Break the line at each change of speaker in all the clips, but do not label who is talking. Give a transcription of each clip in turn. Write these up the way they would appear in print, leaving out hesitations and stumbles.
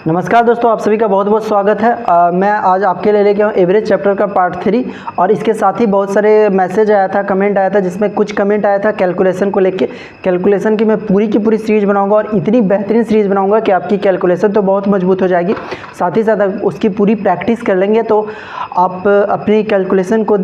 नमस्कार दोस्तों, आप सभी का बहुत बहुत स्वागत है। मैं आज आपके लिए लेके आऊँ एवरेज चैप्टर का पार्ट 3 और इसके साथ ही बहुत सारे मैसेज आया था, कमेंट आया था, जिसमें कुछ कमेंट आया था कैलकुलेशन को लेके। कैलकुलेशन की मैं पूरी की पूरी सीरीज़ बनाऊंगा और इतनी बेहतरीन सीरीज़ बनाऊंगा कि आपकी कैलकुलेशन तो बहुत मजबूत हो जाएगी, साथ ही साथ उसकी पूरी प्रैक्टिस कर लेंगे तो आप अपनी कैलकुलेशन को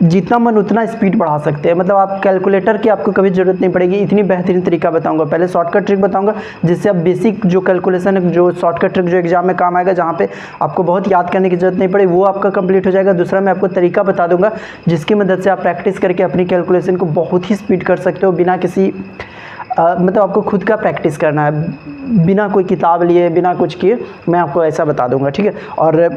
जितना मन उतना स्पीड बढ़ा सकते हैं। मतलब आप कैलकुलेटर की आपको कभी ज़रूरत नहीं पड़ेगी। इतनी बेहतरीन तरीका बताऊंगा। पहले शॉर्टकट ट्रिक बताऊंगा जिससे आप बेसिक जो कैलकुलेशन है, जो शॉर्टकट ट्रिक जो एग्जाम में काम आएगा, जहाँ पे आपको बहुत याद करने की ज़रूरत नहीं पड़े, वो आपका कंप्लीट हो जाएगा। दूसरा मैं आपको तरीका बता दूंगा जिसकी मदद से आप प्रैक्टिस करके अपनी कैलकुलेशन को बहुत ही स्पीड कर सकते हो, बिना किसी मतलब आपको खुद का प्रैक्टिस करना है, बिना कोई किताब लिए, बिना कुछ किए, मैं आपको ऐसा बता दूँगा। ठीक है, और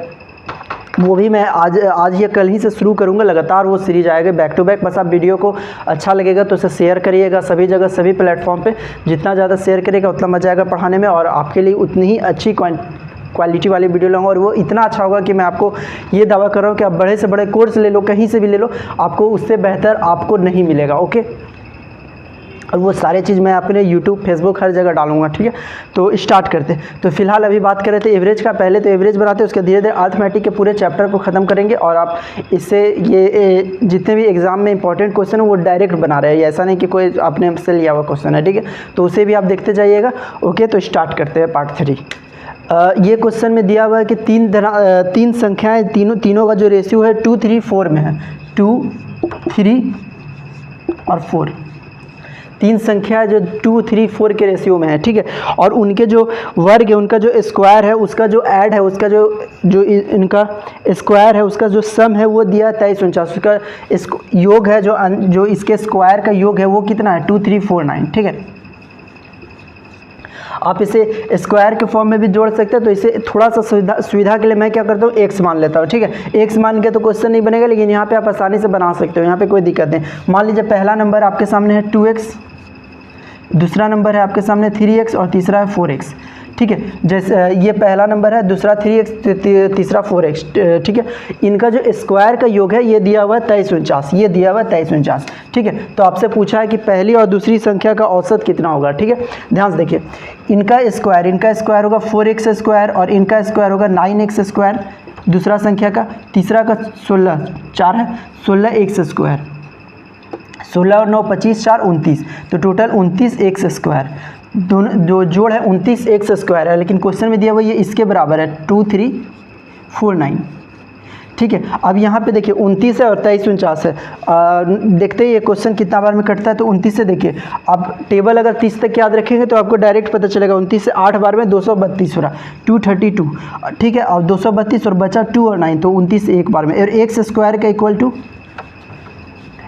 वो भी मैं आज या कल ही से शुरू करूँगा। लगातार वो सीरीज आएगा बैक टू बैक। बस आप वीडियो को अच्छा लगेगा तो उसे शेयर करिएगा सभी जगह, सभी प्लेटफॉर्म पे। जितना ज़्यादा शेयर करिएगा उतना मज़ा आएगा पढ़ाने में, और आपके लिए उतनी ही अच्छी क्वालिटी वाली वीडियो लाऊंगा। और वो इतना अच्छा होगा कि मैं आपको ये दावा कर रहा हूँ कि आप बड़े से बड़े कोर्स ले लो, कहीं से भी ले लो, आपको उससे बेहतर आपको नहीं मिलेगा। ओके, और वो सारे चीज़ मैं अपने यूट्यूब, फेसबुक, हर जगह डालूंगा। ठीक है, तो स्टार्ट करते हैं। तो फिलहाल अभी बात कर रहे थे एवरेज का। पहले तो एवरेज बनाते हैं, उसके धीरे धीरे अर्थमेटिक के पूरे चैप्टर को ख़त्म करेंगे। और आप इससे ये जितने भी एग्जाम में इंपॉर्टेंट क्वेश्चन है वो डायरेक्ट बना रहे हैं, ऐसा नहीं कि कोई आपने से लिया हुआ क्वेश्चन है। ठीक है, तो उसे भी आप देखते जाइएगा। ओके, तो स्टार्ट करते हैं पार्ट 3। ये क्वेश्चन में दिया हुआ है कि तीन संख्याएँ, तीनों का जो रेशियो है 2, 3, 4 में है। 2, 3 और 4 तीन संख्या जो 2, 3, 4 के रेशियो में है। ठीक है, और उनके जो वर्ग है, उनका जो स्क्वायर है, उसका जो ऐड है, उसका जो इनका स्क्वायर है, उसका जो सम है वो दिया है 2349। उसका योग है, जो इसके स्क्वायर का योग है वो कितना है 2349। ठीक है, आप इसे स्क्वायर के फॉर्म में भी जोड़ सकते हैं। तो इसे थोड़ा सा सुविधा के लिए मैं क्या करता हूँ, एक्स मान लेता हूँ। ठीक है, एक्स मान के तो क्वेश्चन नहीं बनेगा, लेकिन यहाँ पे आप आसानी से बना सकते हो, यहाँ पे कोई दिक्कत नहीं। मान लीजिए पहला नंबर आपके सामने है 2x, दूसरा नंबर है आपके सामने 3x और तीसरा है 4x। ठीक है, जैसे ये पहला नंबर है, दूसरा 3x, तीसरा 4x। ठीक है, इनका जो स्क्वायर का योग है ये दिया हुआ है 2349, ये दिया हुआ है 2349। ठीक है, तो आपसे पूछा है कि पहली और दूसरी संख्या का औसत कितना होगा। ठीक है, ध्यान से देखिए, इनका स्क्वायर होगा 4x स्क्वायर और इनका स्क्वायर होगा 9x स्क्वायर, दूसरा संख्या का, तीसरा का 16, 4 है, 16x स्क्वायर, 16 और 9 25, 4 29, तो टोटल 29x स्क्वायर। दोनों जो जोड़ है 29x स्क्वायर है, लेकिन क्वेश्चन में दिया हुआ ये इसके बराबर है 2349। ठीक है, अब यहाँ पे देखिए 29 है और 2349 है। देखते हैं ये क्वेश्चन कितना बार में कटता है। तो 29 से देखिए, अब टेबल अगर 30 तक याद रखेंगे तो आपको डायरेक्ट पता चलेगा। 29 से 8 बार में 232 हो रहा, 232। ठीक है, और 232 और बचा 2 और 9, तो 29 एक बार में। और एक्स स्क्वायर का equal to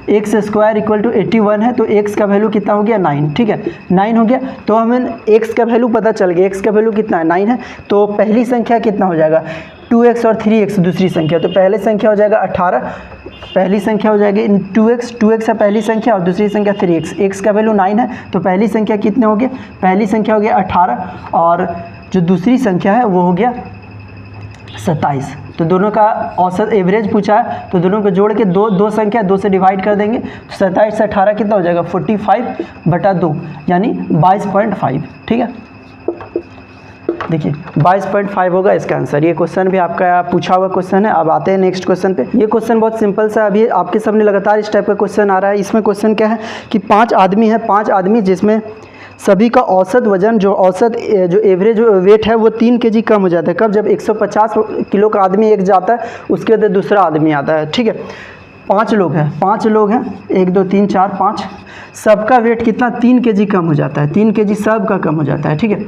x square equal to 81 है, तो एक्स का वैल्यू कितना हो गया 9। ठीक है, 9 हो गया, तो हमें एक्स का वैल्यू पता चल गया। एक्स का वैल्यू कितना है 9 है, तो पहली संख्या कितना हो जाएगा 2x और 3x दूसरी संख्या, तो पहली संख्या हो जाएगा 18, पहली संख्या हो जाएगी 2x है पहली संख्या और दूसरी संख्या 3x। x का वैल्यू 9 है, तो पहली संख्या कितने हो गए, पहली संख्या हो गया 18 और जो दूसरी संख्या है वो हो गया 27। तो दोनों का औसत एवरेज पूछा है, तो दोनों को जोड़ के दो संख्या 2 से डिवाइड कर देंगे, तो 27 से 18 कितना हो जाएगा 45/2, यानी 22.5। ठीक है, देखिए 22.5 होगा इसका आंसर। ये क्वेश्चन भी आपका पूछा हुआ क्वेश्चन है। अब आते हैं नेक्स्ट क्वेश्चन पे। ये क्वेश्चन बहुत सिंपल सा, अभी आपके सामने लगातार इस टाइप का क्वेश्चन आ रहा है। इसमें क्वेश्चन क्या है कि 5 आदमी है, 5 आदमी जिसमें सभी का औसत वजन, जो एवरेज वेट है वो 3 kg कम हो जाता है। कब, जब 150 किलो का आदमी एक जाता है, उसके बाद दूसरा आदमी आता है। ठीक है, 5 लोग हैं, 1 2 3 4 5, सबका वेट कितना 3 kg कम हो जाता है। 3 kg सबका कम हो जाता है। ठीक है,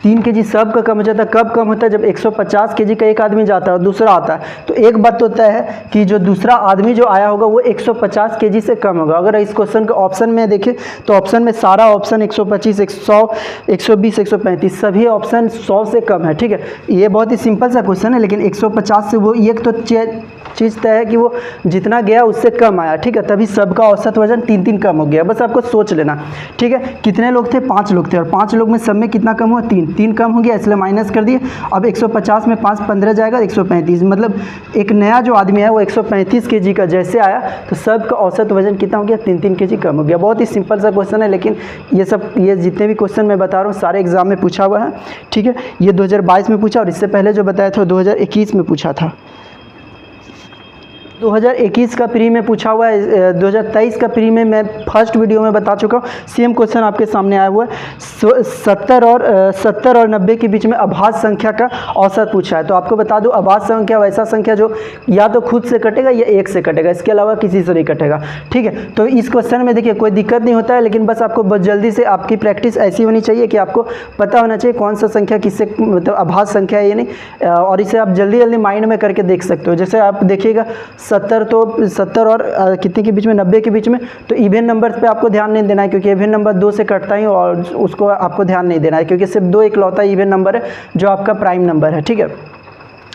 3 kg सब का कम हो जाता है। कब कम होता है, जब 150 kg का एक आदमी जाता है और दूसरा आता है। तो एक बात तो तय है कि जो दूसरा आदमी जो आया होगा वो 150 kg से कम होगा। अगर इस क्वेश्चन के ऑप्शन में देखें तो ऑप्शन में सारा ऑप्शन 125, 100, 120, 135 सभी ऑप्शन 100 से कम है। ठीक है, ये बहुत ही सिंपल सा क्वेश्चन है, लेकिन 150 से वो एक तो चीज़ तय है कि वो जितना गया उससे कम आया, ठीक है, तभी सबका औसत वजन 3-3 कम हो गया। बस आपको सोच लेना, ठीक है। कितने लोग थे? 5 लोग थे, और 5 लोग में सब में कितना कम हुआ? 3 कम हो गया, इसलिए माइनस कर दिए। अब 150 में 5 15 जाएगा, 135, मतलब एक नया जो आदमी है वो 135 kg का जैसे आया तो सबका औसत वजन कितना हो गया? 3-3 kg कम हो गया। बहुत ही सिंपल सा क्वेश्चन है, लेकिन ये जितने भी क्वेश्चन मैं बता रहा हूँ सारे एग्जाम में पूछा हुआ है, ठीक है। ये 2022 में पूछा, और इससे पहले जो बताया था 2021 में पूछा था। 2021 का प्री में पूछा हुआ है, 2023 का प्री में मैं फर्स्ट वीडियो में बता चुका हूँ। सेम क्वेश्चन आपके सामने आया हुआ है। 70 और 90 के बीच में अभाज्य संख्या का औसत पूछा है। तो आपको बता दूं, अभाज्य संख्या वैसा संख्या जो या तो खुद से कटेगा या 1 से कटेगा, इसके अलावा किसी से नहीं कटेगा, ठीक है। तो इस क्वेश्चन में देखिए कोई दिक्कत नहीं होता है, लेकिन बस आपको बहुत जल्दी से आपकी प्रैक्टिस ऐसी होनी चाहिए कि आपको पता होना चाहिए कौन सा संख्या किससे, मतलब अभाज्य संख्या है या नहीं, और इसे आप जल्दी जल्दी माइंड में करके देख सकते हो। जैसे आप देखिएगा 70 और कितने के बीच में? 90 के बीच में। तो इवन नंबर पे आपको ध्यान नहीं देना है, क्योंकि इवन नंबर 2 से कटता ही, और उसको आपको ध्यान नहीं देना है, क्योंकि सिर्फ 2 इकलौता इवन नंबर है जो आपका प्राइम नंबर है, ठीक है।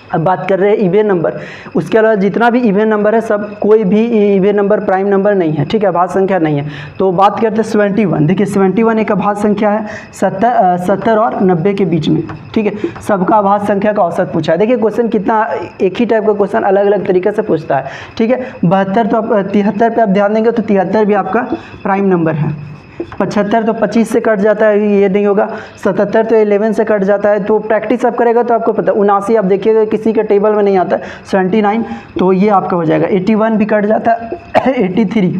अब बात कर रहे हैं इवन नंबर, उसके अलावा जितना भी इवन नंबर है सब, कोई भी इवन नंबर प्राइम नंबर नहीं है, ठीक है, अभाज्य संख्या नहीं है। तो बात करते हैं 71। देखिए 71 एक अभाज्य संख्या है, 70 और 90 के बीच में, ठीक है। सबका अभाज्य संख्या का औसत पूछा है। देखिए क्वेश्चन कितना, एक ही टाइप का क्वेश्चन अलग अलग तरीके से पूछता है, ठीक है। 73 तो 73 पे आप ध्यान देंगे तो 73 भी आपका प्राइम नंबर है। 75 तो 25 से कट जाता है, ये नहीं होगा। 77 तो 11 से कट जाता है। तो प्रैक्टिस आप करेगा तो आपको पता। 79 आप देखिएगा किसी के टेबल में नहीं आता। 79 तो ये आपका हो जाएगा। 81 भी कट जाता है। 83,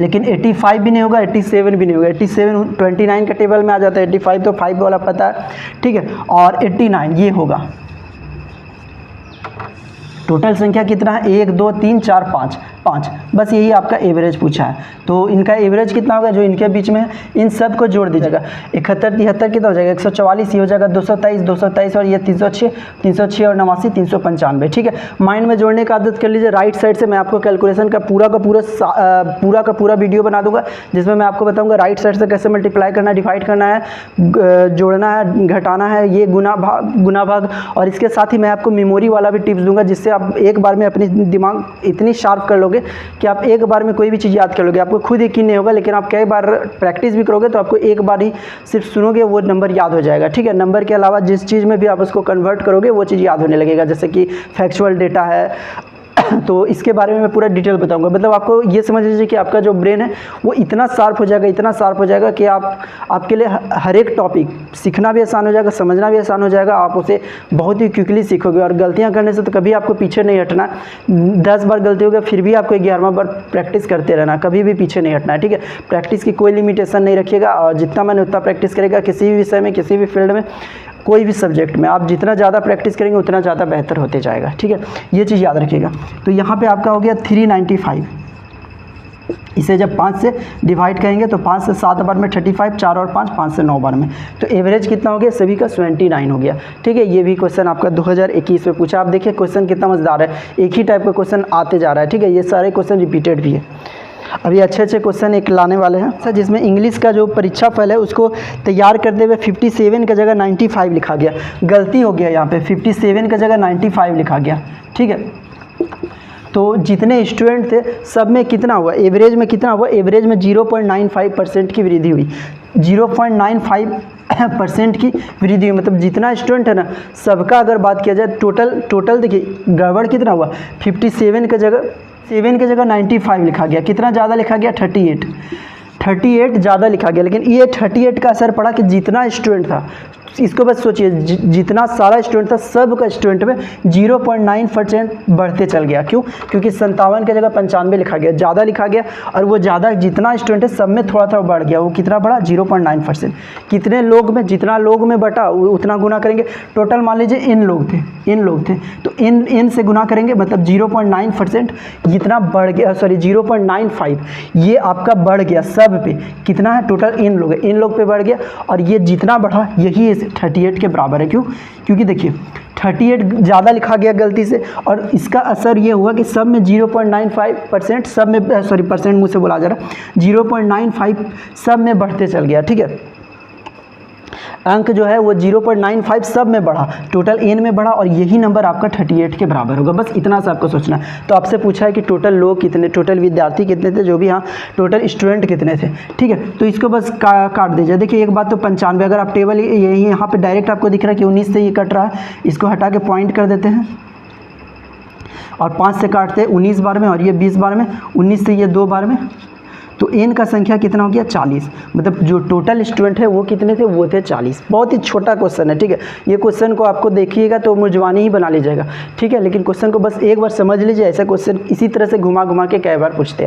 लेकिन 85 भी नहीं होगा, 87 भी नहीं होगा। 87 29 का टेबल में आ जाता है। 85 तो 5 वाला पता है, ठीक है। और 89 ये होगा। टोटल संख्या कितना है? 1 2 3 4 5, बस यही आपका एवरेज पूछा है। तो इनका एवरेज कितना होगा जो इनके बीच में है? इन सब को जोड़ दीजिएगा। 71 73 कितना हो जाएगा? 144, ये हो जाएगा 223 और ये 306 और 89 395, ठीक है। माइंड में जोड़ने का आदत कर लीजिए। राइट साइड से मैं आपको कैलकुलेशन का पूरा पूरा वीडियो बना दूंगा, जिसमें मैं आपको बताऊंगा राइट साइड से कैसे मल्टीप्लाई करना है, डिवाइड करना है, जोड़ना है, घटाना है, ये गुना भाग, और इसके साथ ही मैं आपको मेमोरी वाला भी टिप्स दूंगा, जिससे आप एक बार में अपनी दिमाग इतनी शार्प कर लोगे कि आप एक बार में कोई भी चीज़ याद कर लोगे। आपको खुद यकीन नहीं होगा, लेकिन आप कई बार प्रैक्टिस भी करोगे तो आपको एक बार ही सिर्फ सुनोगे वो नंबर याद हो जाएगा, ठीक है। नंबर के अलावा जिस चीज़ में भी आप उसको कन्वर्ट करोगे वो चीज़ याद होने लगेगा, जैसे कि फैक्चुअल डेटा है। तो इसके बारे में मैं पूरा डिटेल बताऊंगा। मतलब आपको ये समझ लीजिए कि आपका जो ब्रेन है वो इतना शार्प हो जाएगा कि आपके लिए हर एक टॉपिक सीखना भी आसान हो जाएगा, समझना भी आसान हो जाएगा। आप उसे बहुत ही क्विकली सीखोगे, और गलतियां करने से तो कभी आपको पीछे नहीं हटना। 10 बार गलती होगी फिर भी आपको 11वां बार प्रैक्टिस करते रहना, कभी भी पीछे नहीं हटना है, ठीक है। प्रैक्टिस की कोई लिमिटेशन नहीं रखिएगा, और जितना मैंने उतना प्रैक्टिस करेगा किसी भी विषय में, किसी भी फील्ड में, कोई भी सब्जेक्ट में आप जितना ज़्यादा प्रैक्टिस करेंगे उतना ज़्यादा बेहतर होते जाएगा, ठीक है। ये चीज़ याद रखिएगा। तो यहाँ पे आपका हो गया 395। इसे जब 5 से डिवाइड करेंगे तो 5 से 7 बार में 35, 4 और 5 से 9 बार में। तो एवरेज कितना हो गया? सभी का 79 हो गया, ठीक है। ये भी क्वेश्चन आपका 2021 में पूछा। आप देखिए क्वेश्चन कितना मज़ेदार है, एक ही टाइप का क्वेश्चन आते जा रहा है, ठीक है। ये सारे क्वेश्चन रिपीटेड भी है। अभी अच्छे क्वेश्चन एक लाने वाले हैं सर, जिसमें इंग्लिश का जो परीक्षा फल है उसको तैयार करते हुए 57 की जगह 95 लिखा गया। गलती हो गया यहाँ पे, 57 की जगह 95 लिखा गया, ठीक है। तो जितने स्टूडेंट थे सब में कितना हुआ? एवरेज में कितना हुआ? एवरेज में 0.95% की वृद्धि हुई। 0.95% की वृद्धि हुई, मतलब जितना स्टूडेंट है ना सबका अगर बात किया जाए टोटल देखिए गड़बड़ कितना हुआ? 57 की जगह 95 लिखा गया। कितना ज़्यादा लिखा गया? 38 ज़्यादा लिखा गया। लेकिन ये 38 का असर पड़ा कि जितना स्टूडेंट था, इसको बस सोचिए, जितना सारा स्टूडेंट था सब का स्टूडेंट में 0.9% बढ़ते चल गया। क्यों? क्योंकि 57 की जगह 95 लिखा गया, ज़्यादा लिखा गया, और वो ज़्यादा जितना स्टूडेंट है सब में थोड़ा बढ़ गया। वो कितना बढ़ा? 0.9%। कितने लोग में? जितना लोग में बटा उतना गुना करेंगे। टोटल मान लीजिए इन लोग थे तो इन से गुना करेंगे, मतलब 0.9% जितना बढ़ गया, सॉरी 0.95 ये आपका बढ़ गया सब पे। कितना है? टोटल इन लोग पे बढ़ गया, और ये जितना बढ़ा यही 38 के बराबर है। क्यों? क्योंकि देखिए 38 ज़्यादा लिखा गया गलती से, और इसका असर ये हुआ कि सब में 0.95%, सब में सॉरी परसेंट मुँह से बोला जा रहा, 0.95 सब में बढ़ते चल गया, ठीक है। अंक जो है वो 0.95 सब में बढ़ा, टोटल n में बढ़ा और यही नंबर आपका 38 के बराबर होगा। बस इतना सा आपको सोचना है। तो आपसे पूछा है कि टोटल लोग कितने, टोटल विद्यार्थी कितने थे, जो भी हाँ टोटल स्टूडेंट कितने थे, ठीक है। तो इसको बस काट दीजिए। देखिए एक बात तो 95, अगर आप टेबल यही यहाँ पे डायरेक्ट आपको दिख रहा है कि 19 से ये कट रहा है, इसको हटा के पॉइंट कर देते हैं और 5 से काटते हैं 19 बार में और ये 20 बार में, 19 से ये 2 बार में, तो n का संख्या कितना हो गया 40। मतलब जो टोटल स्टूडेंट है वो कितने थे, वो थे 40। बहुत ही छोटा क्वेश्चन है, ठीक है। ये क्वेश्चन को आपको देखिएगा तो मुझवानी ही बना लीजिएगा, ठीक है। लेकिन क्वेश्चन को बस एक बार समझ लीजिए, ऐसा क्वेश्चन इसी तरह से घुमा घुमा के कई बार पूछते हैं।